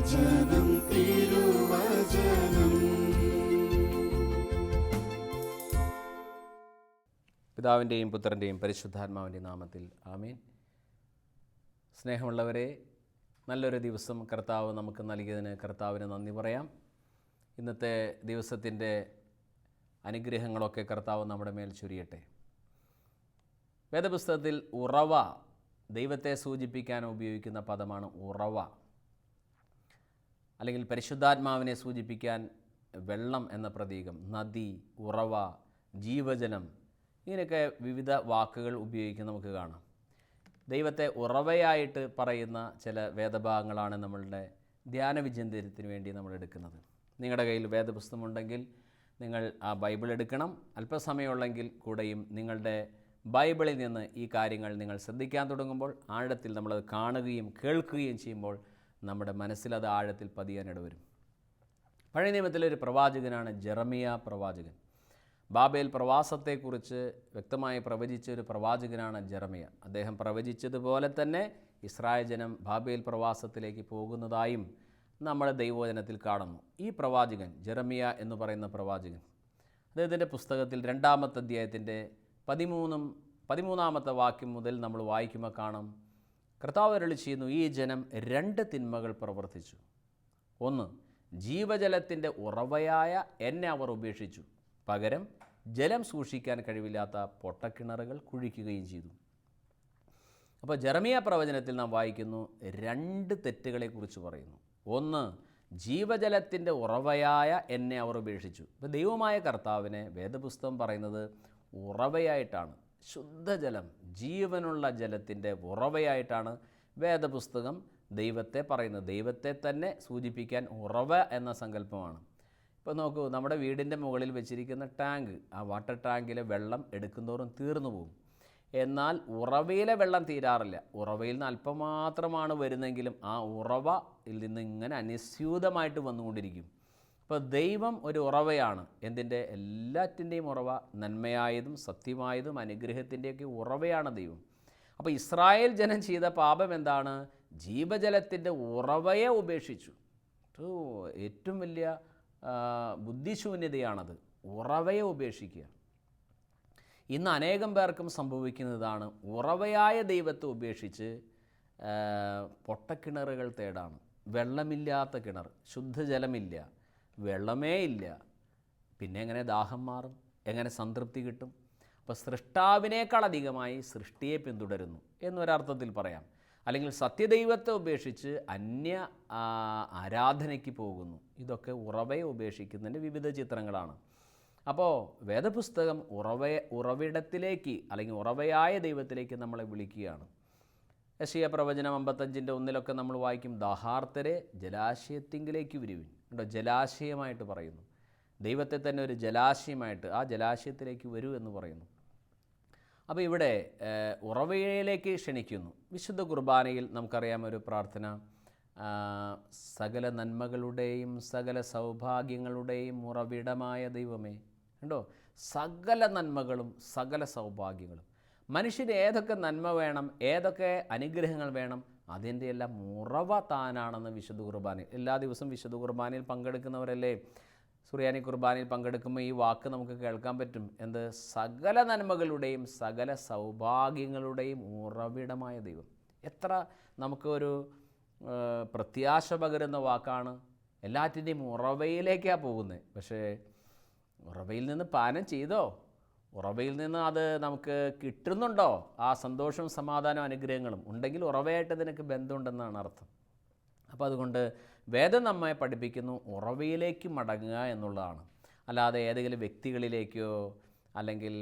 വചനം തിരുവചനം. പിതാവിൻ്റെയും പുത്രൻ്റെയും പരിശുദ്ധാത്മാവിൻ്റെയും നാമത്തിൽ ആമേൻ. സ്നേഹമുള്ളവരെ, നല്ലൊരു ദിവസം കർത്താവ് നമുക്ക് നൽകിയതിന് കർത്താവിന് നന്ദി പറയാം. ഇന്നത്തെ ദിവസത്തിൻ്റെ അനുഗ്രഹങ്ങളൊക്കെ കർത്താവ് നമ്മുടെ മേൽ ചൊരിയട്ടെ. വേദപുസ്തകത്തിൽ ഉറവ ദൈവത്തെ സൂചിപ്പിക്കാൻ ഉപയോഗിക്കുന്ന പദമാണ് ഉറവ. അല്ലെങ്കിൽ പരിശുദ്ധാത്മാവിനെ സൂചിപ്പിക്കാൻ വെള്ളം എന്ന പ്രതീകം, നദി, ഉറവ, ജീവജലം, ഇങ്ങനെയൊക്കെ വിവിധ വാക്കുകൾ ഉപയോഗിക്കുന്ന നമുക്ക് കാണാം. ദൈവത്തെ ഉറവയായിട്ട് പറയുന്ന ചില വേദഭാഗങ്ങളാണ് നമ്മളുടെ ധ്യാന വിചിന്തനത്തിന് വേണ്ടി നമ്മൾ എടുക്കുന്നത്. നിങ്ങളുടെ കയ്യിൽ വേദപുസ്തകമുണ്ടെങ്കിൽ നിങ്ങൾ ആ ബൈബിൾ എടുക്കണം. അല്പസമയമുള്ളെങ്കിൽ കൂടെയും നിങ്ങളുടെ ബൈബിളിൽ നിന്ന് ഈ കാര്യങ്ങൾ നിങ്ങൾ ശ്രദ്ധിക്കാൻ തുടങ്ങുമ്പോൾ ആഴത്തിൽ നമ്മളത് കാണുകയും കേൾക്കുകയും ചെയ്യുമ്പോൾ നമ്മുടെ മനസ്സിലത് ആഴത്തിൽ പതിയാനിടവരും. പഴയ നിയമത്തിലൊരു പ്രവാചകനാണ് ജെറമിയ പ്രവാചകൻ. ബാബേൽ പ്രവാസത്തെക്കുറിച്ച് വ്യക്തമായി പ്രവചിച്ച ഒരു പ്രവാചകനാണ് ജെറമിയ. അദ്ദേഹം പ്രവചിച്ചതുപോലെ തന്നെ ഇസ്രായേൽ ജനം ബാബേൽ പ്രവാസത്തിലേക്ക് പോകുന്നതായും നമ്മൾ ദൈവവചനത്തിൽ കാണുന്നു. ഈ പ്രവാചകൻ ജെറമിയ എന്ന് പറയുന്ന പ്രവാചകൻ, അദ്ദേഹത്തിൻ്റെ പുസ്തകത്തിൽ 2-ാമത്തെ അധ്യായത്തിൻ്റെ 13-ാമത്തെ വാക്യം മുതൽ നമ്മൾ വായിക്കുമ്പോൾ കാണാം, കർത്താവ് അരുളി ചെയ്യുന്നു, ഈ ജനം 2 തിന്മകൾ പ്രവർത്തിച്ചു. 1, ജീവജലത്തിൻ്റെ ഉറവയായ എന്നെ അവർ ഉപേക്ഷിച്ചു, പകരം ജലം സൂക്ഷിക്കാൻ കഴിവില്ലാത്ത പൊട്ടക്കിണറുകൾ കുഴിക്കുകയും ചെയ്തു. അപ്പോൾ ജെറമിയ പ്രവചനത്തിൽ നാം വായിക്കുന്നു 2 തെറ്റുകളെക്കുറിച്ച് പറയുന്നു. 1, ജീവജലത്തിൻ്റെ ഉറവയായ എന്നെ അവർ ഉപേക്ഷിച്ചു. ഇപ്പോൾ ദൈവമായ കർത്താവിനെ വേദപുസ്തകം പറയുന്നത് ഉറവയായിട്ടാണ്. ശുദ്ധജലം, ജീവനുള്ള ജലത്തിൻ്റെ ഉറവയായിട്ടാണ് വേദപുസ്തകം ദൈവത്തെ പറയുന്നത്. ദൈവത്തെ തന്നെ സൂചിപ്പിക്കാൻ ഉറവ എന്ന സങ്കല്പമാണ്. ഇപ്പോൾ നോക്കൂ, നമ്മുടെ വീടിൻ്റെ മുകളിൽ വെച്ചിരിക്കുന്ന ടാങ്ക്, ആ വാട്ടർ ടാങ്കിലെ വെള്ളം എടുക്കുന്തോറും തീർന്നു പോകും. എന്നാൽ ഉറവയിലെ വെള്ളം തീരാറില്ല. ഉറവയിൽ നിന്ന് അല്പം മാത്രമാണ് വരുന്നെങ്കിലും ആ ഉറവയിൽ നിന്ന് ഇങ്ങനെ അനിസ്യൂതമായിട്ട് വന്നുകൊണ്ടിരിക്കും. അപ്പോൾ ദൈവം ഒരു ഉറവയാണ്. എന്തിൻ്റെ? എല്ലാറ്റിൻ്റെയും ഉറവ, നന്മയായതും സത്യമായതും അനുഗ്രഹത്തിൻ്റെയൊക്കെ ഉറവയാണ് ദൈവം. അപ്പോൾ ഇസ്രായേൽ ജനം ചെയ്ത പാപം എന്താണ്? ജീവജലത്തിൻ്റെ ഉറവയെ ഉപേക്ഷിച്ചു. ഏറ്റവും വലിയ ബുദ്ധിശൂന്യതയാണത്, ഉറവയെ ഉപേക്ഷിക്കുക. ഇന്ന് അനേകം പേർക്കും സംഭവിക്കുന്നതാണ്. ഉറവയായ ദൈവത്തെ ഉപേക്ഷിച്ച് പൊട്ടക്കിണറുകൾ തേടാണ്. വെള്ളമില്ലാത്ത കിണർ, ശുദ്ധജലമില്ല, വെള്ളമേ ഇല്ല, പിന്നെ എങ്ങനെ ദാഹം മാറും? എങ്ങനെ സംതൃപ്തി കിട്ടും? അപ്പോൾ സൃഷ്ടാവിനേക്കാൾ അധികമായി സൃഷ്ടിയെ പിന്തുടരുന്നു എന്നൊരർത്ഥത്തിൽ പറയാം. അല്ലെങ്കിൽ സത്യദൈവത്തെ ഉപേക്ഷിച്ച് അന്യ ആരാധനയ്ക്ക് പോകുന്നു. ഇതൊക്കെ ഉറവയെ ഉപേക്ഷിക്കുന്നതിൻ്റെ വിവിധ ചിത്രങ്ങളാണ്. അപ്പോൾ വേദപുസ്തകം ഉറവിടത്തിലേക്ക് അല്ലെങ്കിൽ ഉറവയായ ദൈവത്തിലേക്ക് നമ്മളെ വിളിക്കുകയാണ്. യെശയ്യാ പ്രവചനം 55:1 നമ്മൾ വായിക്കും, ദാഹാർത്തരെ ജലാശയത്തിങ്കിലേക്ക് വരുവിൻ. കേട്ടോ, ജലാശയമായിട്ട് പറയുന്നു. ദൈവത്തെ തന്നെ ഒരു ജലാശയമായിട്ട്, ആ ജലാശയത്തിലേക്ക് വരൂ എന്ന് പറയുന്നു. അപ്പോൾ ഇവിടെ ഉറവയിലേക്ക് ക്ഷണിക്കുന്നു. വിശുദ്ധ കുർബാനയിൽ നമുക്കറിയാം ഒരു പ്രാർത്ഥന, സകല നന്മകളുടെയും സകല സൗഭാഗ്യങ്ങളുടെയും ഉറവിടമായ ദൈവമേ. കണ്ടോ, സകല നന്മകളും സകല സൗഭാഗ്യങ്ങളും. മനുഷ്യന് ഏതൊക്കെ നന്മ വേണം, ഏതൊക്കെ അനുഗ്രഹങ്ങൾ വേണം, അതിൻ്റെ എല്ലാം ഉറവ താനാണെന്ന് വിശുദ്ധ കുർബാനയിൽ. എല്ലാ ദിവസവും വിശുദ്ധ കുർബാനയിൽ പങ്കെടുക്കുന്നവരല്ലേ സുറിയാനി കുർബാനയിൽ പങ്കെടുക്കുമ്പോൾ ഈ വാക്ക് നമുക്ക് കേൾക്കാൻ പറ്റും. എന്ത്? സകല നന്മകളുടെയും സകല സൗഭാഗ്യങ്ങളുടെയും ഉറവിടമായ ദൈവം. എത്ര നമുക്കൊരു പ്രത്യാശ പകരുന്ന വാക്കാണ്. എല്ലാറ്റിൻ്റെയും ഉറവയിലേക്കാണ് പോകുന്നത്. പക്ഷേ ഉറവയിൽ നിന്ന് പാനം ചെയ്തോ? ഉറവയിൽ നിന്ന് അത് നമുക്ക് കിട്ടുന്നുണ്ടോ? ആ സന്തോഷവും സമാധാനവും അനുഗ്രഹങ്ങളും ഉണ്ടെങ്കിൽ ഉറവയായിട്ട് നിനക്ക് ബന്ധമുണ്ടെന്നാണ് അർത്ഥം. അപ്പോൾ അതുകൊണ്ട് വേദം നമ്മെ പഠിപ്പിക്കുന്നു ഉറവയിലേക്ക് മടങ്ങുക എന്നുള്ളതാണ്. അല്ലാതെ ഏതെങ്കിലും വ്യക്തികളിലേക്കോ അല്ലെങ്കിൽ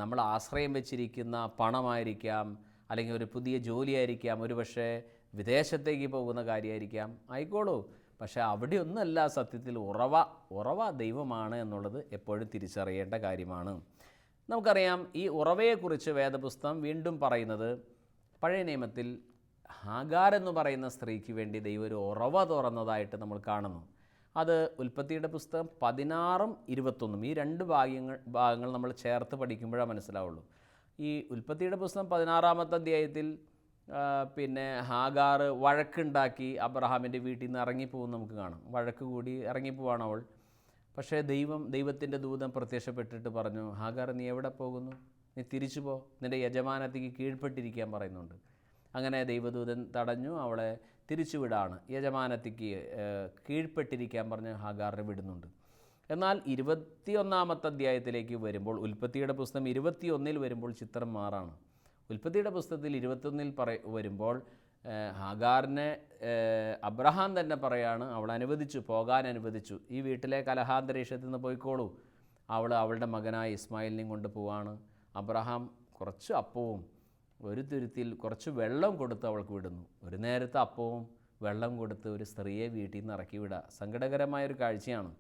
നമ്മൾ ആശ്രയം വെച്ചിരിക്കുന്ന പണമായിരിക്കാം, അല്ലെങ്കിൽ ഒരു പുതിയ ജോലിയായിരിക്കാം, ഒരു പക്ഷേ വിദേശത്തേക്ക് പോകുന്ന കാര്യമായിരിക്കാം, ആയിക്കോളൂ. പക്ഷേ അവിടെയൊന്നുമല്ല സത്യത്തിൽ ഉറവ ദൈവമാണ് എന്നുള്ളത് എപ്പോഴും തിരിച്ചറിയേണ്ട കാര്യമാണ്. നമുക്കറിയാം ഈ ഉറവയെക്കുറിച്ച് വേദപുസ്തകം വീണ്ടും പറയുന്നത്, പഴയ നിയമത്തിൽ ഹാഗാർ എന്ന് പറയുന്ന സ്ത്രീക്ക് വേണ്ടി ദൈവം ഒരു ഉറവ തുറന്നതായിട്ട് നമ്മൾ കാണുന്നു. അത് ഉൽപ്പത്തിയുടെ പുസ്തകം 16-21 ഈ 2 ഭാഗങ്ങൾ നമ്മൾ ചേർത്ത് പഠിക്കുമ്പോഴേ മനസ്സിലാവുള്ളൂ. ഈ ഉൽപ്പത്തിയുടെ പുസ്തകം 16-ാമത്തെ അധ്യായത്തിൽ പിന്നെ ഹാഗാർ വഴക്കുണ്ടാക്കി അബ്രഹാമിൻ്റെ വീട്ടിൽ നിന്ന് ഇറങ്ങിപ്പോകും നമുക്ക് കാണാം. വഴക്ക് കൂടി ഇറങ്ങിപ്പോവാണ് അവൾ. പക്ഷേ ദൈവത്തിൻ്റെ ദൂതൻ പ്രത്യക്ഷപ്പെട്ടിട്ട് പറഞ്ഞു, ഹാഗാർ നീ എവിടെ പോകുന്നു? നീ തിരിച്ചു പോ, നിൻ്റെ യജമാനത്തിക്ക് കീഴ്പ്പെട്ടിരിക്കാൻ പറയുന്നുണ്ട്. അങ്ങനെ ദൈവദൂതൻ തടഞ്ഞു, അവളെ തിരിച്ചുവിടാണ്. യജമാനത്തിക്ക് കീഴ്പ്പെട്ടിരിക്കാൻ പറഞ്ഞ് ഹാഗാറിനെ വിടുന്നുണ്ട്. എന്നാൽ 21-ാമത്തെ അധ്യായത്തിലേക്ക് വരുമ്പോൾ, ഉൽപ്പത്തിയുടെ പുസ്തകം 21 വരുമ്പോൾ ചിത്രം മാറാണ്. ഉൽപ്പത്തിയുടെ പുസ്തകത്തിൽ 21 വരുമ്പോൾ ഹാഗാറിനെ അബ്രഹാം തന്നെ പറയാണ്, അവൾ അനുവദിച്ചു, പോകാൻ അനുവദിച്ചു. ഈ വീട്ടിലെ കലഹാന്തരീക്ഷത്തിൽ നിന്ന് പോയിക്കോളൂ. അവളുടെ മകനായ ഇസ്മായിലിനെയും കൊണ്ട് പോവാണ്. അബ്രഹാം കുറച്ച് അപ്പവും ഒരു തുരുത്തിൽ കുറച്ച് വെള്ളം കൊടുത്ത് അവൾക്ക് വിടുന്നു. ഒരു നേരത്തെ അപ്പവും വെള്ളം കൊടുത്ത് ഒരു സ്ത്രീയെ വീട്ടിൽ നിന്ന് ഇറക്കി വിടുക സങ്കടകരമായൊരു കാഴ്ചയാണ്.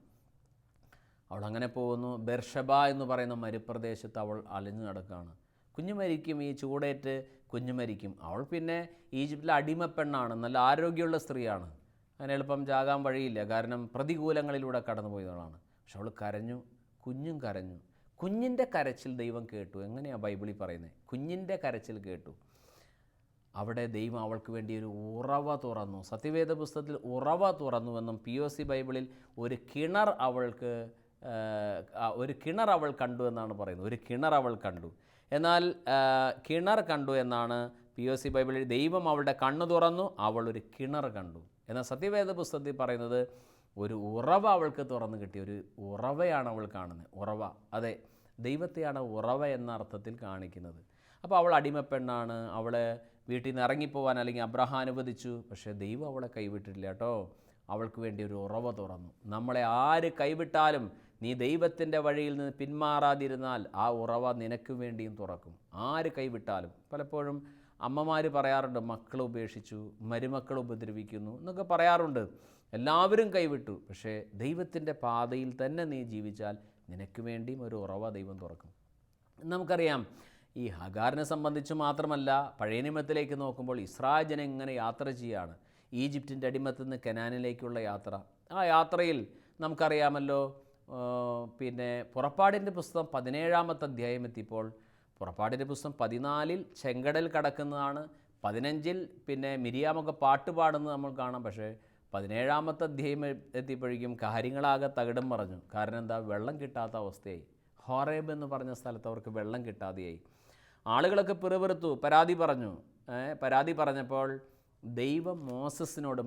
അവളങ്ങനെ പോകുന്നു. ബെർഷബ എന്ന് പറയുന്ന മരുപ്രദേശത്ത് അവൾ അലഞ്ഞു നടക്കുകയാണ്. കുഞ്ഞു മരിക്കും, ഈ ചൂടേറ്റ് കുഞ്ഞു മരിക്കും. അവൾ പിന്നെ ഈജിപ്തിലെ അടിമപ്പെണ്ണാണ്, നല്ല ആരോഗ്യമുള്ള സ്ത്രീയാണ്. അങ്ങനെ എളുപ്പം ചാകാൻ വഴിയില്ല, കാരണം പ്രതികൂലങ്ങളിലൂടെ കടന്നുപോയതാണ്. പക്ഷെ അവൾ കരഞ്ഞു, കുഞ്ഞും കരഞ്ഞു. കുഞ്ഞിൻ്റെ കരച്ചിൽ ദൈവം കേട്ടു. എങ്ങനെയാണ് ബൈബിളിൽ പറയുന്നത്? കുഞ്ഞിൻ്റെ കരച്ചിൽ കേട്ടു. അവിടെ ദൈവം അവൾക്ക് വേണ്ടി ഒരു ഉറവ തുറന്നു. സത്യവേദ പുസ്തകത്തിൽ ഉറവ തുറന്നുവെന്നും POC ബൈബിളിൽ ഒരു കിണർ അവൾ കണ്ടു എന്നാണ് പറയുന്നത്. ഒരു കിണർ അവൾ കണ്ടു. എന്നാൽ കിണർ കണ്ടു എന്നാണ് POC ബൈബിളിൽ. ദൈവം അവളുടെ കണ്ണ് തുറന്നു, അവൾ ഒരു കിണർ കണ്ടു. എന്നാൽ സത്യവേദ പുസ്തകത്തിൽ പറയുന്നത് ഒരു ഉറവ അവൾക്ക് തുറന്നു കിട്ടി. ഒരു ഉറവയാണ് അവൾ കാണുന്നത്. ഉറവ, അതെ, ദൈവത്തെയാണ് ഉറവ എന്ന അർത്ഥത്തിൽ കാണിക്കുന്നത്. അപ്പോൾ അവൾ അടിമപ്പെണ്ണാണ്. അവളെ വീട്ടിൽ നിന്ന് ഇറങ്ങിപ്പോവാൻ അല്ലെങ്കിൽ അബ്രഹാം അനുവദിച്ചു. പക്ഷേ ദൈവം അവളെ കൈവിട്ടിട്ടില്ല കേട്ടോ. അവൾക്ക് വേണ്ടി ഒരു ഉറവ തുറന്നു. നമ്മളെ ആര് കൈവിട്ടാലും നീ ദൈവത്തിൻ്റെ വഴിയിൽ നിന്ന് പിന്മാറാതിരുന്നാൽ ആ ഉറവ നിനക്ക് വേണ്ടിയും തുറക്കും. ആര് കൈവിട്ടാലും. പലപ്പോഴും അമ്മമാർ പറയാറുണ്ട്, മക്കൾ ഉപേക്ഷിച്ചു, മരുമക്കൾ ഉപദ്രവിക്കുന്നു എന്നൊക്കെ പറയാറുണ്ട്. എല്ലാവരും കൈവിട്ടു. പക്ഷേ ദൈവത്തിൻ്റെ പാതയിൽ തന്നെ നീ ജീവിച്ചാൽ നിനക്ക് വേണ്ടിയും ഒരു ഉറവ ദൈവം തുറക്കും. നമുക്കറിയാം, ഈ ഹഗാറിനെ സംബന്ധിച്ച് മാത്രമല്ല, പഴയ നിയമത്തിലേക്ക് നോക്കുമ്പോൾ ഇസ്രായേൽ ജനം ഇങ്ങനെ യാത്ര ചെയ്യുകയാണ്. ഈജിപ്തിൻ്റെ അടിമത്തിൽ നിന്ന് കനാനിലേക്കുള്ള യാത്ര. ആ യാത്രയിൽ നമുക്കറിയാമല്ലോ, പിന്നെ പുറപ്പാടിൻ്റെ പുസ്തകം 17-ാമത്തെ അധ്യായം എത്തിയപ്പോൾ പുറപ്പാടിൻ്റെ പുസ്തകം 14 ചെങ്കടൽ കടക്കുന്നതാണ്. 15 പിന്നെ മിരിയാമൊക്കെ പാട്ട് പാടുന്നത് നമ്മൾ കാണാം. പക്ഷേ 17-ാമത്തെ അധ്യായം എത്തിയപ്പോഴേക്കും കാര്യങ്ങളാകെ തകിടം മറിഞ്ഞു. കാരണം എന്താ? വെള്ളം കിട്ടാത്ത അവസ്ഥയായി. ഹോറേബ് എന്ന് പറഞ്ഞ സ്ഥലത്ത് അവർക്ക് വെള്ളം കിട്ടാതെയായി. ആളുകളൊക്കെ പിറുപിറുത്തു, പരാതി പറഞ്ഞു. പരാതി പറഞ്ഞപ്പോൾ ദൈവം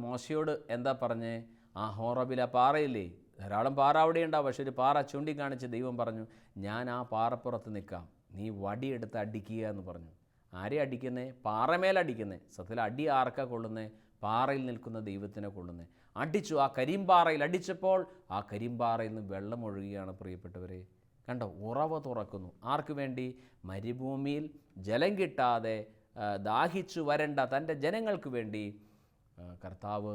മോശയോട് എന്താ പറഞ്ഞേ? ആ ഹോറബിലെ പാറയില്ലേ, ധാരാളം പാറ അവിടെ ഉണ്ടാവും, പക്ഷെ ഒരു പാറ ചൂണ്ടിക്കാണിച്ച് ദൈവം പറഞ്ഞു, ഞാൻ ആ പാറപ്പുറത്ത് നിൽക്കാം, നീ വടിയെടുത്ത് അടിക്കുക എന്ന് പറഞ്ഞു. ആരെ അടിക്കുന്നേ? പാറമേലടിക്കുന്നേ. സത്യത്തിൽ അടി ആർക്കാ കൊള്ളുന്നേ? പാറയിൽ നിൽക്കുന്ന ദൈവത്തിനെ കൊള്ളുന്നേ. അടിച്ചു. ആ കരിമ്പാറയിൽ അടിച്ചപ്പോൾ ആ കരിമ്പാറയിൽ നിന്ന് വെള്ളം ഒഴുകുകയാണ്. പ്രിയപ്പെട്ടവരെ, കണ്ടോ? ഉറവ തുറക്കുന്നു. ആർക്ക് വേണ്ടി? മരുഭൂമിയിൽ ജലം കിട്ടാതെ ദാഹിച്ചു വരേണ്ട തൻ്റെ ജനങ്ങൾക്ക് വേണ്ടി കർത്താവ്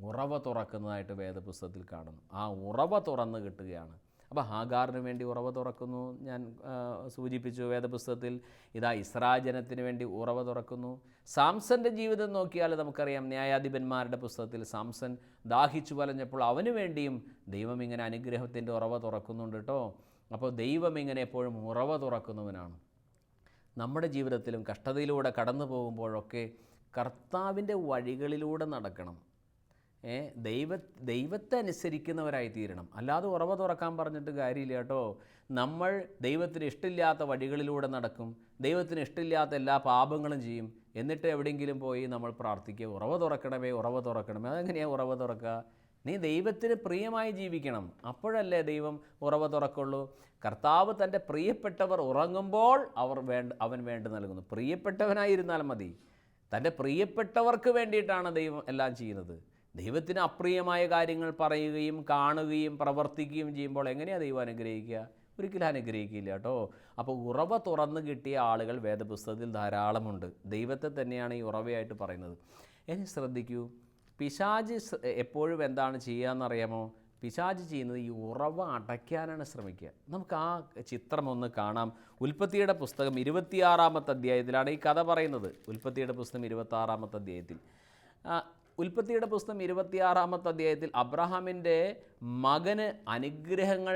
ഉറവ തുറക്കുന്നതായിട്ട് വേദപുസ്തകത്തിൽ കാണുന്നു. ആ ഉറവ തുറന്ന് കിട്ടുകയാണ്. അപ്പോൾ ഹാഗാറിന് വേണ്ടി ഉറവ തുറക്കുന്നു. ഞാൻ സൂചിപ്പിച്ചു വേദപുസ്തകത്തിൽ. ഇതാ ഇസ്രായേൽ ജനത്തിന് വേണ്ടി ഉറവ തുറക്കുന്നു. സാംസൻ്റെ ജീവിതം നോക്കിയാൽ നമുക്കറിയാം, ന്യായാധിപന്മാരുടെ പുസ്തകത്തിൽ സാംസൺ ദാഹിച്ചു വലഞ്ഞപ്പോൾ അവന് വേണ്ടിയും ദൈവം ഇങ്ങനെ അനുഗ്രഹത്തിൻ്റെ ഉറവ തുറക്കുന്നുണ്ട് കേട്ടോ. അപ്പോൾ ദൈവം ഇങ്ങനെ എപ്പോഴും ഉറവ തുറക്കുന്നവനാണ്. നമ്മുടെ ജീവിതത്തിലും കഷ്ടതയിലൂടെ കടന്നു പോകുമ്പോഴൊക്കെ കർത്താവിൻ്റെ വഴികളിലൂടെ നടക്കണം. ദൈവത്തെ അനുസരിക്കുന്നവരായി തീരണം. അല്ലാതെ ഉറവ തുറക്കാൻ പറഞ്ഞിട്ട് കാര്യമില്ല കേട്ടോ. നമ്മൾ ദൈവത്തിന് ഇഷ്ടമില്ലാത്ത വഴികളിലൂടെ നടക്കും, ദൈവത്തിന് ഇഷ്ടമില്ലാത്ത എല്ലാ പാപങ്ങളും ചെയ്യും. എന്നിട്ട് എവിടെയെങ്കിലും പോയി നമ്മൾ പ്രാർത്ഥിക്കുക, ഉറവ തുറക്കണമേ, ഉറവ തുറക്കണമേ. അതെങ്ങനെയാണ് ഉറവ തുറക്കുക? നീ ദൈവത്തിന് പ്രിയമായി ജീവിക്കണം. അപ്പോഴല്ലേ ദൈവം ഉറവ തുറക്കുള്ളൂ. കർത്താവ് തൻ്റെ പ്രിയപ്പെട്ടവർ ഉറങ്ങുമ്പോൾ അവൻ വേണ്ടി നൽകുന്നു. പ്രിയപ്പെട്ടവനായിരുന്നാൽ മതി. തൻ്റെ പ്രിയപ്പെട്ടവർക്ക് വേണ്ടിയിട്ടാണ് ദൈവം എല്ലാം ചെയ്യുന്നത്. ദൈവത്തിന് അപ്രിയമായ കാര്യങ്ങൾ പറയുകയും കാണുകയും പ്രവർത്തിക്കുകയും ചെയ്യുമ്പോൾ എങ്ങനെയാണ് ദൈവം അനുഗ്രഹിക്കുക? ഒരിക്കലും അനുഗ്രഹിക്കില്ല കേട്ടോ. അപ്പോൾ ഉറവ തുറന്ന് കിട്ടിയ ആളുകൾ വേദപുസ്തകത്തിൽ ധാരാളമുണ്ട്. ദൈവത്തെ തന്നെയാണ് ഈ ഉറവയായിട്ട് പറയുന്നത്. ഇനി ശ്രദ്ധിക്കൂ, പിശാച് എപ്പോഴും എന്താണ് ചെയ്യുക എന്നറിയാമോ? പിശാച് ചെയ്യുന്നത് ഈ ഉറവ അടയ്ക്കാനാണ് ശ്രമിക്കുക. നമുക്ക് ആ ചിത്രം ഒന്ന് കാണാം. ഉൽപ്പത്തിയുടെ പുസ്തകം 26-ാമത്തെ അധ്യായത്തിലാണ് ഈ കഥ പറയുന്നത്. ഉൽപ്പത്തിയുടെ പുസ്തകം 26-ാമത്തെ അധ്യായത്തിൽ ഉൽപ്പത്തിയുടെ പുസ്തകം 26-ാമത്തെ അധ്യായത്തിൽ അബ്രഹാമിൻ്റെ മകന് അനുഗ്രഹങ്ങൾ,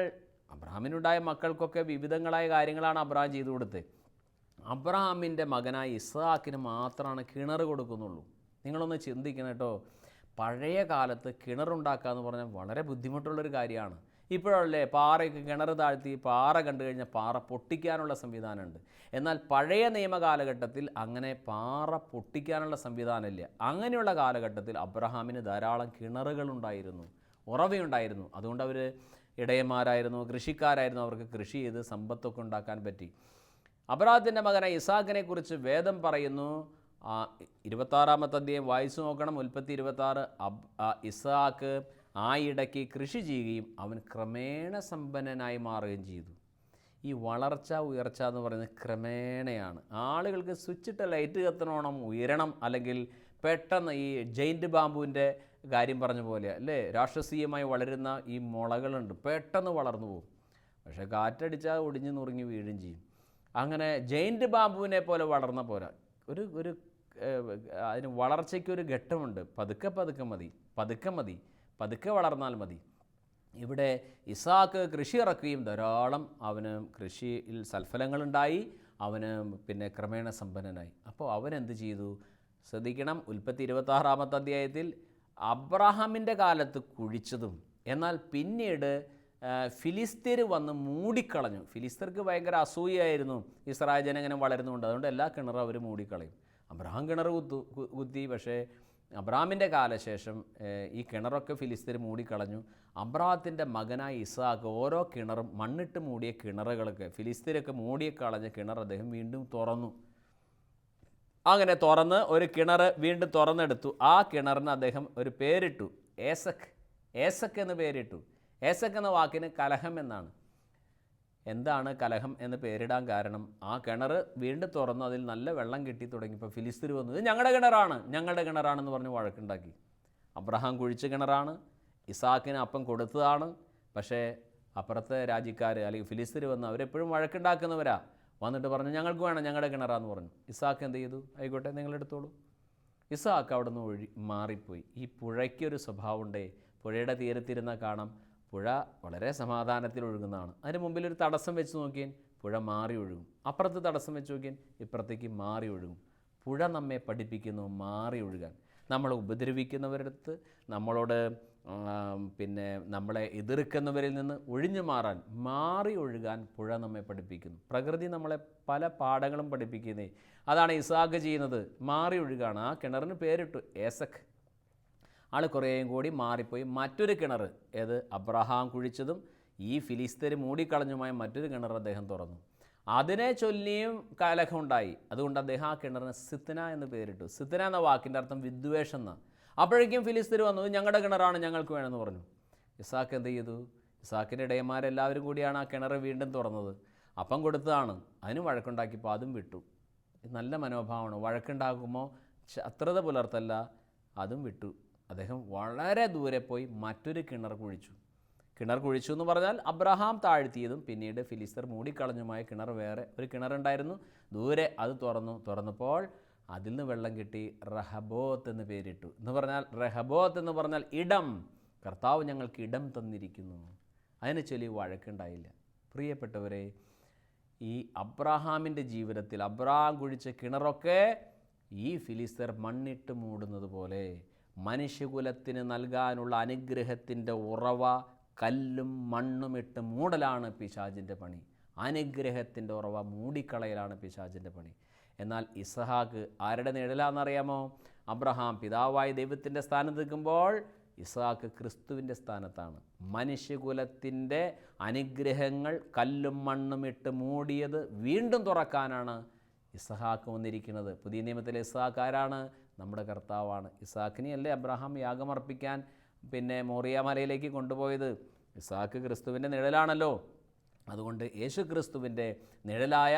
അബ്രഹാമിനുണ്ടായ മക്കൾക്കൊക്കെ വിവിധങ്ങളായ കാര്യങ്ങളാണ് അബ്രഹാം ചെയ്തു കൊടുത്തത്. അബ്രഹാമിൻ്റെ മകനായ ഇസ്ഹാക്കിന് മാത്രമാണ് കിണർ കൊടുക്കുന്നുള്ളൂ. നിങ്ങളൊന്ന് ചിന്തിക്കണം കേട്ടോ. പഴയ കാലത്ത് കിണറുണ്ടാക്കുക എന്ന് പറഞ്ഞാൽ വളരെ ബുദ്ധിമുട്ടുള്ളൊരു കാര്യമാണ്. ഇപ്പോഴല്ലേ പാറയ്ക്ക് കിണർ താഴ്ത്തി പാറ കണ്ടു കഴിഞ്ഞാൽ പാറ പൊട്ടിക്കാനുള്ള സംവിധാനമുണ്ട്. എന്നാൽ പഴയ നിയമകാലഘട്ടത്തിൽ അങ്ങനെ പാറ പൊട്ടിക്കാനുള്ള സംവിധാനമില്ല. അങ്ങനെയുള്ള കാലഘട്ടത്തിൽ അബ്രഹാമിന് ധാരാളം കിണറുകളുണ്ടായിരുന്നു, ഉറവയുണ്ടായിരുന്നു. അതുകൊണ്ട് അവർ ഇടയന്മാരായിരുന്നു, കൃഷിക്കാരായിരുന്നു. അവർക്ക് കൃഷി ചെയ്ത് സമ്പത്തൊക്കെ ഉണ്ടാക്കാൻ പറ്റി. അബ്രഹാത്തിൻ്റെ മകനായ ഇസ്ഹാക്കിനെ കുറിച്ച് വേദം പറയുന്നു. 26-ാമത്തെ അധ്യായം വായിച്ചു നോക്കണം. ഉൽപ്പത്തി 26. ഇസ്ഹാക്ക് ആ ഇടയ്ക്ക് കൃഷി ചെയ്യുകയും അവൻ ക്രമേണ സമ്പന്നനായി മാറുകയും ചെയ്തു. ഈ വളർച്ച ഉയർച്ച എന്ന് പറയുന്നത് ക്രമേണയാണ്. ആളുകൾക്ക് സ്വിച്ചിട്ട ലൈറ്റ് കത്തണോണം ഉയരണം, അല്ലെങ്കിൽ പെട്ടെന്ന് ഈ ജെയിൻറ്റ് ബാമ്പുവിൻ്റെ കാര്യം പറഞ്ഞ പോലെ അല്ലേ, രാക്ഷസീയമായി വളരുന്ന ഈ മുളകളുണ്ട്, പെട്ടെന്ന് വളർന്നു പോകും. പക്ഷേ കാറ്റടിച്ചാൽ ഒടിഞ്ഞ് നുറുങ്ങി വീഴുകയും ചെയ്യും. അങ്ങനെ ജെയിൻറ്റ് ബാമ്പുവിനെ പോലെ വളർന്ന പോരാ. ഒരു അതിന് വളർച്ചയ്ക്കൊരു ഘട്ടമുണ്ട്. പതുക്കെ മതി, പതുക്കെ വളർന്നാൽ മതി. ഇവിടെ ഇസ്ഹാക്ക് കൃഷി ഇറക്കുകയും ധാരാളം അവന് കൃഷിയിൽ സൽഫലങ്ങളുണ്ടായി. അവന് പിന്നെ ക്രമേണ സമ്പന്നനായി. അപ്പോൾ അവനെന്ത് ചെയ്തു ശ്രദ്ധിക്കണം. ഉൽപ്പത്തി 26-ാമത്തെ അധ്യായത്തിൽ അബ്രഹാമിൻ്റെ കാലത്ത് കുഴിച്ചതും എന്നാൽ പിന്നീട് ഫിലിസ്തീർ വന്ന് മൂടിക്കളഞ്ഞു. ഫിലിസ്തീർക്ക് ഭയങ്കര അസൂയായിരുന്നു ഇസ്രായേൽ ജനം ഇങ്ങനെ വളരുന്നുണ്ട്. അതുകൊണ്ട് എല്ലാ കിണറും അവർ മൂടിക്കളയും. അബ്രഹാം കിണർ കുത്തി. പക്ഷേ അബ്രഹാമിൻ്റെ കാലശേഷം ഈ കിണറൊക്കെ ഫിലിസ്തീർ മൂടിക്കളഞ്ഞു. അബ്രഹാത്തിൻ്റെ മകനായ ഇസ്ഹാക്ക് ഓരോ കിണറും മണ്ണിട്ട് മൂടിയ കിണറുകളൊക്കെ ഫിലിസ്തീരൊക്കെ മൂടിക്കളഞ്ഞ കിണർ അദ്ദേഹം വീണ്ടും തുറന്നു. അങ്ങനെ തുറന്ന് ഒരു കിണർ വീണ്ടും തുറന്നെടുത്തു. ആ കിണറിന് അദ്ദേഹം ഒരു പേരിട്ടു, ഏസക്ക് എന്ന് പേരിട്ടു. ഏസക്ക് എന്ന വാക്കിന് കലഹം എന്നാണ്. എന്താണ് കലഹം എന്ന് പേരിടാൻ കാരണം? ആ കിണർ വീണ്ടും തുറന്നു, അതിൽ നല്ല വെള്ളം കിട്ടി തുടങ്ങിയപ്പോൾ ഫിലിസ്തീർ വന്നു, ഇത് ഞങ്ങളുടെ കിണറാണെന്ന് പറഞ്ഞ് വഴക്കുണ്ടാക്കി. അബ്രഹാം കുഴിച്ച കിണറാണ്, ഇസ്ഹാക്കിന് അപ്പം കൊടുത്തതാണ്. പക്ഷേ അപ്പുറത്തെ രാജ്യക്കാർ അല്ലെങ്കിൽ ഫിലിസ്തീർ വന്ന് അവരെപ്പോഴും വഴക്കുണ്ടാക്കുന്നവരാ. വന്നിട്ട് പറഞ്ഞു ഞങ്ങൾക്ക് വേണം, ഞങ്ങളുടെ കിണറാന്ന് പറഞ്ഞു. ഇസ്ഹാക്ക് എന്ത് ചെയ്തു? ആയിക്കോട്ടെ, നിങ്ങളെടുത്തോളൂ. ഇസ്ഹാക്ക് അവിടെ നിന്ന് മാറിപ്പോയി. ഈ പുഴയ്ക്കൊരു സ്വഭാവമുണ്ടേ. പുഴയുടെ തീരത്തിരുന്നാൽ കാണാം പുഴ വളരെ സമാധാനത്തിൽ ഒഴുകുന്നതാണ്. അതിന് മുമ്പിൽ ഒരു തടസ്സം വെച്ച് നോക്കിയാൽ പുഴ മാറി ഒഴുകും. അപ്പുറത്ത് തടസ്സം വെച്ച് നോക്കിയാൽ ഇപ്പുറത്തേക്ക് മാറി ഒഴുകും. പുഴ നമ്മെ പഠിപ്പിക്കുന്നു മാറി ഒഴുകാൻ. നമ്മളെ ഉപദ്രവിക്കുന്നവരടുത്ത്, നമ്മളോട് പിന്നെ നമ്മളെ എതിർക്കുന്നവരിൽ നിന്ന് ഒഴിഞ്ഞു മാറാൻ, മാറി ഒഴുകാൻ പുഴ നമ്മെ പഠിപ്പിക്കുന്നു. പ്രകൃതി നമ്മളെ പല പാഠങ്ങളും പഠിപ്പിക്കുന്നേ. അതാണ് ഇസ്ഹാക്ക് ചെയ്യുന്നത്, മാറി ഒഴുകാണ്. ആ കിണറിന് പേരിട്ടു ഏസക്ക്. ആൾ കുറേയും കൂടി മാറിപ്പോയി മറ്റൊരു കിണർ, ഏത് അബ്രഹാം കുഴിച്ചതും ഈ ഫിലിസ്തീർ മൂടിക്കളഞ്ഞുമായ മറ്റൊരു കിണർ അദ്ദേഹം തുറന്നു. അതിനെ ചൊല്ലിയും കലഹമുണ്ടായി. അതുകൊണ്ട് അദ്ദേഹം ആ കിണറിന് സിത്ന എന്ന് പേരിട്ടു. സിത്ന എന്ന വാക്കിൻ്റെ അർത്ഥം വിദ്വേഷം എന്നാണ്. അപ്പോഴേക്കും ഫിലിസ്തീർ വന്നു, ഞങ്ങളുടെ കിണറാണ്, ഞങ്ങൾക്ക് വേണമെന്ന് പറഞ്ഞു. ഇസ്ഹാക്ക് എന്ത് ചെയ്തു? ഇസ്ഹാക്കിൻ്റെ ഇടയന്മാരെല്ലാവരും കൂടിയാണ് ആ കിണർ വീണ്ടും തുറന്നത്. അപ്പം കൊടുത്തതാണ്, അതിന് വഴക്കുണ്ടാക്കിയപ്പോൾ അതും വിട്ടു. നല്ല മനോഭാവമാണ്. വഴക്കുണ്ടാക്കുമ്പോൾ ശത്രുത പുലർത്തല്ല, അതും വിട്ടു. അദ്ദേഹം വളരെ ദൂരെ പോയി മറ്റൊരു കിണർ കുഴിച്ചു എന്ന് പറഞ്ഞാൽ അബ്രഹാം താഴ്ത്തിയതും പിന്നീട് ഫിലിസ്തീർ മൂടിക്കളഞ്ഞുമായ കിണർ, വേറെ ഒരു കിണറുണ്ടായിരുന്നു ദൂരെ, അത് തുറന്നപ്പോൾ അതിൽ നിന്ന് വെള്ളം കിട്ടി. റഹബോത്ത് എന്ന് പേരിട്ടു. റഹബോത്ത് എന്ന് പറഞ്ഞാൽ ഇടം. കർത്താവ് ഞങ്ങൾക്ക് ഇടം തന്നിരിക്കുന്നു. അതിനെ ചൊല്ലി വഴക്കുണ്ടായില്ല. പ്രിയപ്പെട്ടവരെ, ഈ അബ്രഹാമിൻ്റെ ജീവിതത്തിൽ അബ്രഹാം കുഴിച്ച കിണറൊക്കെ ഈ ഫിലിസ്തീർ മണ്ണിട്ട് മൂടുന്നത് പോലെ മനുഷ്യകുലത്തിന് നൽകാനുള്ള അനുഗ്രഹത്തിൻ്റെ ഉറവ കല്ലും മണ്ണും ഇട്ട് മൂടലാണ് പിശാചിൻ്റെ പണി. അനുഗ്രഹത്തിൻ്റെ ഉറവ മൂടിക്കളയലാണ് പിശാചിൻ്റെ പണി. എന്നാൽ ഇസ്ഹാക്ക് ആരുടെ നിഴലാണെന്നറിയാമോ? അബ്രഹാം പിതാവായ ദൈവത്തിൻ്റെ സ്ഥാനത്ത് നിൽക്കുമ്പോൾ ഇസ്ഹാക്ക് ക്രിസ്തുവിൻ്റെ സ്ഥാനത്താണ്. മനുഷ്യകുലത്തിൻ്റെ അനുഗ്രഹങ്ങൾ കല്ലും മണ്ണും ഇട്ട് മൂടിയത് വീണ്ടും തുറക്കാനാണ് ഇസ്ഹാക്ക് വന്നിരിക്കുന്നത്. പുതിയ നിയമത്തിലെ ഇസ്ഹാക്ക് ആരാണ്? നമ്മുടെ കർത്താവാണ്. ഇസ്ഹാക്കിനെയല്ലേ അബ്രഹാം യാഗമർപ്പിക്കാൻ പിന്നെ മോറിയ മലയിലേക്ക് കൊണ്ടുപോയത്? ഇസ്ഹാക്ക് ക്രിസ്തുവിൻ്റെ നിഴലാണല്ലോ. അതുകൊണ്ട് യേശു ക്രിസ്തുവിൻ്റെ നിഴലായ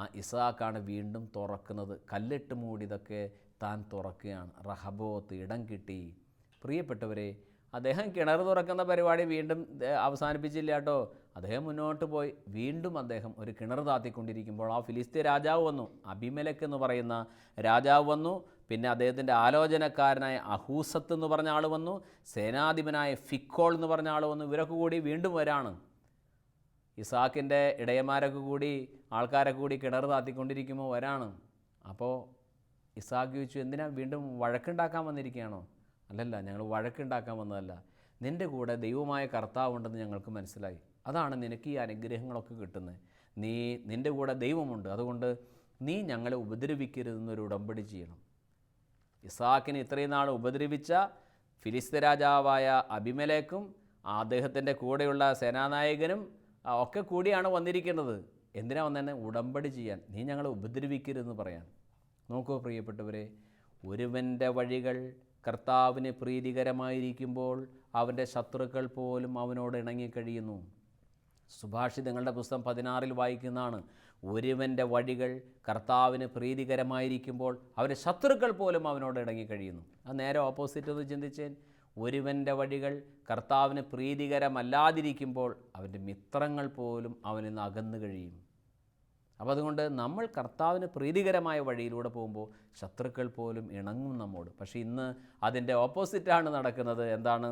ആ ഇസ്ഹാക്കാണ് വീണ്ടും തുറക്കുന്നത്. കല്ലിട്ട് മൂടിയതൊക്കെ താൻ തുറക്കുകയാണ്. റഹബോത്ത്, ഇടം കിട്ടി. പ്രിയപ്പെട്ടവരെ, അദ്ദേഹം കിണർ തുറക്കുന്ന പരിപാടി വീണ്ടും അവസാനിപ്പിച്ചില്ല കേട്ടോ. അദ്ദേഹം മുന്നോട്ട് പോയി. വീണ്ടും അദ്ദേഹം ഒരു കിണർ താത്തിക്കൊണ്ടിരിക്കുമ്പോൾ ആ ഫിലിസ്തീൻ രാജാവ് വന്നു. അബിമേലെക്ക് എന്ന് പറയുന്ന രാജാവ് വന്നു. പിന്നെ അദ്ദേഹത്തിൻ്റെ ആലോചനക്കാരനായ അഹൂസത്ത് എന്ന് പറഞ്ഞ ആൾ വന്നു. സേനാധിപനായ ഫിക്കോൾ എന്ന് പറഞ്ഞ ആൾ വന്നു. ഇവരൊക്കെ കൂടി വീണ്ടും വരാണ്. ഇസാക്കിൻ്റെ ഇടയന്മാരൊക്കെ കൂടി ആൾക്കാരൊക്കെ കൂടി കിണർ താത്തിക്കൊണ്ടിരിക്കുമ്പോൾ വരാണ്. അപ്പോൾ ഇസാക്ക് ചോദിച്ചു, എന്തിനാ വീണ്ടും വഴക്കുണ്ടാക്കാൻ വന്നിരിക്കുകയാണോ? അല്ലല്ല, ഞങ്ങൾ വഴക്കുണ്ടാക്കാൻ വന്നതല്ല, നിൻ്റെ കൂടെ ദൈവമായ കർത്താവുണ്ടെന്ന് ഞങ്ങൾക്ക് മനസ്സിലായി. അതാണ് നിനക്ക് ഈ അനുഗ്രഹങ്ങളൊക്കെ കിട്ടുന്നത്. നിൻ്റെ കൂടെ ദൈവമുണ്ട്, അതുകൊണ്ട് നീ ഞങ്ങളെ ഉപദ്രവിക്കരുതെന്നൊരു ഉടമ്പടി ചെയ്യണം. ഇസാക്കിനെ ഇത്രയും നാൾ ഉപദ്രവിച്ച ഫിലിസ്ത്യ രാജാവായ അബിമേലെക്കും അദ്ദേഹത്തിൻ്റെ കൂടെയുള്ള സേനാനായകനും ഒക്കെ കൂടിയാണ് വന്നിരിക്കുന്നത്. എന്തിനാ വന്നതെന്ന്? ഉടമ്പടി ചെയ്യാൻ. നീ ഞങ്ങളെ ഉപദ്രവിക്കരുതെന്ന് പറയാൻ. നോക്കൂ പ്രിയപ്പെട്ടവരെ, ഒരുവൻ്റെ വഴികൾ കർത്താവിന് പ്രീതികരമായിരിക്കുമ്പോൾ അവൻ്റെ ശത്രുക്കൾ പോലും അവനോട് ഇണങ്ങിക്കഴിയുന്നു. സുഭാഷിതങ്ങളുടെ പുസ്തകം 16 വായിക്കുന്നതാണ്, ഒരുവൻ്റെ വഴികൾ കർത്താവിന് പ്രീതികരമായിരിക്കുമ്പോൾ അവൻ്റെ ശത്രുക്കൾ പോലും അവനോട് ഇണങ്ങിക്കഴിയുന്നു. അത് നേരെ ഓപ്പോസിറ്റ് ഒന്ന് ചിന്തിച്ചേൻ. ഒരുവൻ്റെ വഴികൾ കർത്താവിന് പ്രീതികരമല്ലാതിരിക്കുമ്പോൾ അവൻ്റെ മിത്രങ്ങൾ പോലും അവനിൽ നിന്ന് അകന്നു കഴിയും. അപ്പോൾ അതുകൊണ്ട് നമ്മൾ കർത്താവിന് പ്രീതികരമായ വഴിയിലൂടെ പോകുമ്പോൾ ശത്രുക്കൾ പോലും ഇണങ്ങും നമ്മോട്. പക്ഷേ ഇന്ന് അതിൻ്റെ ഓപ്പോസിറ്റാണ് നടക്കുന്നത്. എന്താണ്?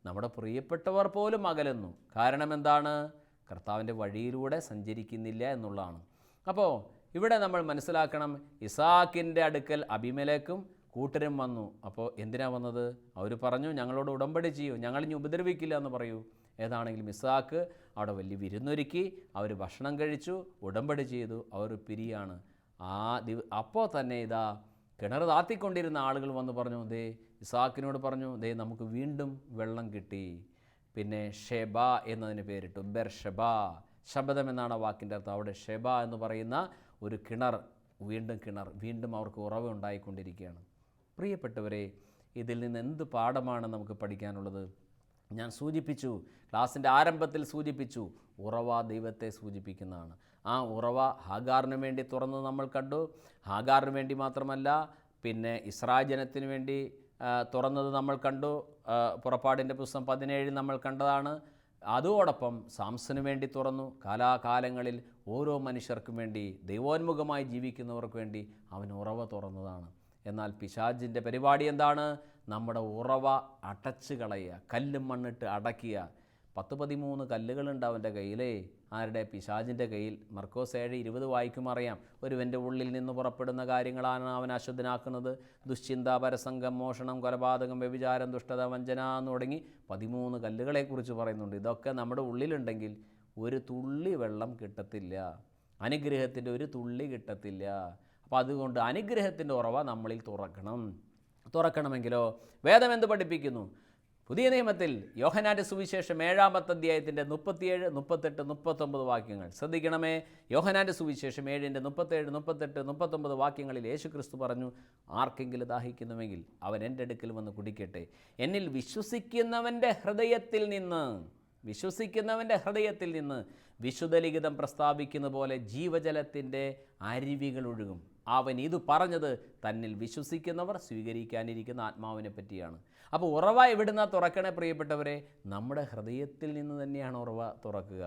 നമ്മുടെ പ്രിയപ്പെട്ടവർ പോലും അകലുന്നു. കാരണം എന്താണ്? കർത്താവിൻ്റെ വഴിയിലൂടെ സഞ്ചരിക്കുന്നില്ല എന്നുള്ളതാണ്. അപ്പോൾ ഇവിടെ നമ്മൾ മനസ്സിലാക്കണം, ഇസാക്കിൻ്റെ അടുക്കൽ അബിമേലെക്കും കൂട്ടരും വന്നു. അപ്പോൾ എന്തിനാ വന്നത്? അവർ പറഞ്ഞു, ഞങ്ങളോട് ഉടമ്പടി ചെയ്യൂ, ഞങ്ങളിനി ഉപദ്രവിക്കില്ല എന്ന് പറയൂ. ഏതാണെങ്കിലും ഇസാക്ക് അവിടെ വലിയ വിരുന്നൊരുക്കി, അവർ ഭക്ഷണം കഴിച്ചു, ഉടമ്പടി ചെയ്തു, അവർ പിരിയാണ്. അപ്പോൾ തന്നെ ഇതാ കിണർ താത്തിക്കൊണ്ടിരുന്ന ആളുകൾ വന്ന് പറഞ്ഞു, ദേ ഇസാക്കിനോട് പറഞ്ഞു, ദേ നമുക്ക് വീണ്ടും വെള്ളം കിട്ടി. പിന്നെ ഷെബ എന്നതിന് പേരിട്ടു, ബെർഷെബ. ശബദം എന്നാണ് വാക്കിൻ്റെ അർത്ഥം. അവിടെ ഷെബ എന്ന് പറയുന്ന ഒരു കിണർ, വീണ്ടും അവർക്ക് ഉറവ ഉണ്ടായിക്കൊണ്ടിരിക്കുകയാണ്. പ്രിയപ്പെട്ടവരെ, ഇതിൽ നിന്ന് എന്ത് പാഠമാണ് നമുക്ക് പഠിക്കാനുള്ളത്? ഞാൻ സൂചിപ്പിച്ചു, ക്ലാസ്സിൻ്റെ ആരംഭത്തിൽ സൂചിപ്പിച്ചു, ഉറവ ദൈവത്തെ സൂചിപ്പിക്കുന്നതാണ്. ആ ഉറവ ഹാഗാറിന് വേണ്ടി തുറന്നത് നമ്മൾ കണ്ടു. ഹാഗാറിന് വേണ്ടി മാത്രമല്ല, പിന്നെ ഇസ്രായേൽ ജനത്തിന് വേണ്ടി തുറന്നത് നമ്മൾ കണ്ടു. പുറപ്പാടിൻ്റെ പുസ്തകം 17 നമ്മൾ കണ്ടതാണ്. അതോടൊപ്പം സാംസന് വേണ്ടി തുറന്നു. കാലാകാലങ്ങളിൽ ഓരോ മനുഷ്യർക്കും വേണ്ടി, ദൈവോന്മുഖമായി ജീവിക്കുന്നവർക്ക് വേണ്ടി അവൻ ഉറവ തുറന്നതാണ്. എന്നാൽ പിശാചിൻ്റെ പരിപാടി എന്താണ്? നമ്മുടെ ഉറവ അടച്ചു കളയുക, കല്ലും മണ്ണിട്ട് അടയ്ക്കുക. 10-13 കല്ലുകളുണ്ട് അവൻ്റെ കയ്യിലേ. ആരുടെ? പിശാചിൻ്റെ കയ്യിൽ. മർക്കോസ് 7:20 വായിക്കുമ്പോൾ അറിയാം, ഒരുവൻ്റെ ഉള്ളിൽ നിന്ന് പുറപ്പെടുന്ന കാര്യങ്ങളാണ് അവൻ അശുദ്ധനാക്കുന്നത്. ദുശ്ചിന്ത, പരസംഗം, മോഷണം, കൊലപാതകം, വ്യഭിചാരം, ദുഷ്ടത, വഞ്ചന എന്ന് തുടങ്ങി 13 കല്ലുകളെക്കുറിച്ച് പറയുന്നുണ്ട്. ഇതൊക്കെ നമ്മുടെ ഉള്ളിലുണ്ടെങ്കിൽ ഒരു തുള്ളി വെള്ളം കിട്ടത്തില്ല, അനുഗ്രഹത്തിൻ്റെ ഒരു തുള്ളി കിട്ടത്തില്ല. അപ്പോൾ അതുകൊണ്ട് അനുഗ്രഹത്തിൻ്റെ ഉറവ നമ്മളിൽ തുറക്കണമെങ്കിലോ വേദം എന്ത് പഠിപ്പിക്കുന്നു? പുതിയ നിയമത്തിൽ യോഹന്നാൻ്റെ സുവിശേഷം 7-ാമത്തെ അധ്യായത്തിൻ്റെ 37, 38, 39 വാക്യങ്ങൾ ശ്രദ്ധിക്കണമേ. യോഹന്നാൻ്റെ സുവിശേഷം 7-ന്റെ 37, 38, 39 വാക്യങ്ങളിൽ യേശുക്രിസ്തു പറഞ്ഞു, ആർക്കെങ്കിലും ദാഹിക്കുന്നുവെങ്കിൽ അവൻ എൻ്റെ അടുക്കൽ വന്ന് കുടിക്കട്ടെ. എന്നിൽ വിശ്വസിക്കുന്നവൻ്റെ ഹൃദയത്തിൽ നിന്ന് വിശുദ്ധലിഖിതം പ്രസ്താവിക്കുന്ന പോലെ ജീവജലത്തിൻ്റെ അരുവികൾ ഒഴുകും. അവൻ ഇത് പറഞ്ഞത് തന്നിൽ വിശ്വസിക്കുന്നവർ സ്വീകരിക്കാനിരിക്കുന്ന ആത്മാവിനെ പറ്റിയാണ്. അപ്പോൾ ഉറവ എവിടുന്നാ തുറക്കണേ പ്രിയപ്പെട്ടവരെ? നമ്മുടെ ഹൃദയത്തിൽ നിന്ന് തന്നെയാണ് ഉറവ തുറക്കുക.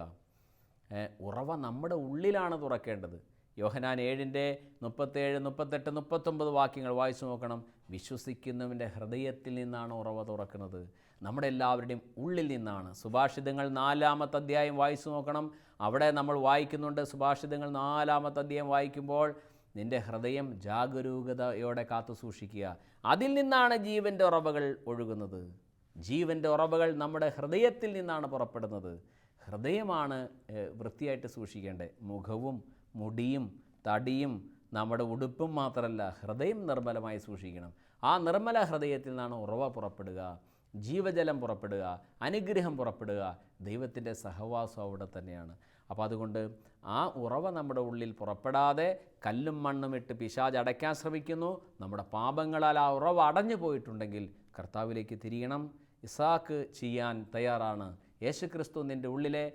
ഉറവ നമ്മുടെ ഉള്ളിലാണ് തുറക്കേണ്ടത്. യോഹന്നാൻ 7-ന്റെ 37, 38, 39 വാക്യങ്ങൾ വായിച്ചു നോക്കണം. വിശ്വസിക്കുന്നവൻ്റെ ഹൃദയത്തിൽ നിന്നാണ് ഉറവ തുറക്കുന്നത്. നമ്മുടെ എല്ലാവരുടെയും ഉള്ളിൽ നിന്നാണ്. സുഭാഷിതങ്ങൾ 4-ാമത്തെ അധ്യായം വായിച്ചു നോക്കണം. അവിടെ നമ്മൾ വായിക്കുന്നുണ്ട്, സുഭാഷിതങ്ങൾ 4-ാമത്തെ അധ്യായം വായിക്കുമ്പോൾ, നിൻ്റെ ഹൃദയം ജാഗരൂകതയോടെ കാത്തു സൂക്ഷിക്കുക, അതിൽ നിന്നാണ് ജീവൻ്റെ ഉറവകൾ ഒഴുകുന്നത്. ജീവൻ്റെ ഉറവകൾ നമ്മുടെ ഹൃദയത്തിൽ നിന്നാണ് പുറപ്പെടുന്നത്. ഹൃദയമാണ് വൃത്തിയായിട്ട് സൂക്ഷിക്കേണ്ടത്. മുഖവും മുടിയും തടിയും നമ്മുടെ ഉടുപ്പും മാത്രമല്ല, ഹൃദയം നിർമ്മലമായി സൂക്ഷിക്കണം. ആ നിർമ്മല ഹൃദയത്തിൽ നിന്നാണ് ഉറവ പുറപ്പെടുക, ജീവജലം പുറപ്പെടുക, അനുഗ്രഹം പുറപ്പെടുക. ദൈവത്തിൻ്റെ സഹവാസം അവിടെ തന്നെയാണ്. അപ്പോൾ അതുകൊണ്ട് ആ ഉറവ നമ്മുടെ ഉള്ളിൽ പുറപ്പെടാതെ കല്ലും മണ്ണും ഇട്ട് പിശാച് അടയ്ക്കാൻ ശ്രമിക്കുന്നു. നമ്മുടെ പാപങ്ങളാൽ ആ ഉറവ അടഞ്ഞു പോയിട്ടുണ്ടെങ്കിൽ കർത്താവിലേക്ക് തിരിയണം. ഇസാക്ക് ചെയ്യാൻ തയ്യാറാണ്. യേശുക്രിസ്തു നിൻ്റെ ഉള്ളിലെ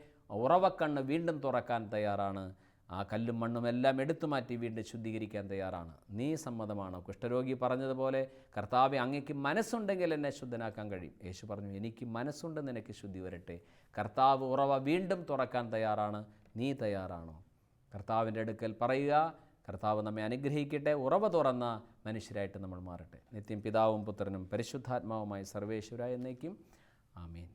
ഉറവക്കണ്ണ് വീണ്ടും തുറക്കാൻ തയ്യാറാണ്. ആ കല്ലും മണ്ണും എല്ലാം എടുത്തു മാറ്റി വീണ്ടും ശുദ്ധീകരിക്കാൻ തയ്യാറാണ്. നീ സമ്മതമാണോ? കുഷ്ഠരോഗി പറഞ്ഞതുപോലെ, കർത്താവെ അങ്ങയ്ക്ക് മനസ്സുണ്ടെങ്കിൽ എന്നെ ശുദ്ധനാക്കാൻ കഴിയും. യേശു പറഞ്ഞു, എനിക്ക് മനസ്സുണ്ട്, നിനക്ക് ശുദ്ധി വരട്ടെ. കർത്താവ് ഉറവ വീണ്ടും തുറക്കാൻ തയ്യാറാണ്. നീ തയ്യാറാണോ? കർത്താവിൻ്റെ അടുക്കൽ പറയുക. കർത്താവ് നമ്മെ അനുഗ്രഹിക്കട്ടെ. ഉറവ തുറന്ന മനുഷ്യരായിട്ട് നമ്മൾ മാറട്ടെ. നിത്യം പിതാവും പുത്രനും പരിശുദ്ധാത്മാവുമായി സർവേശ്വര എന്നേക്കും. ആമീൻ.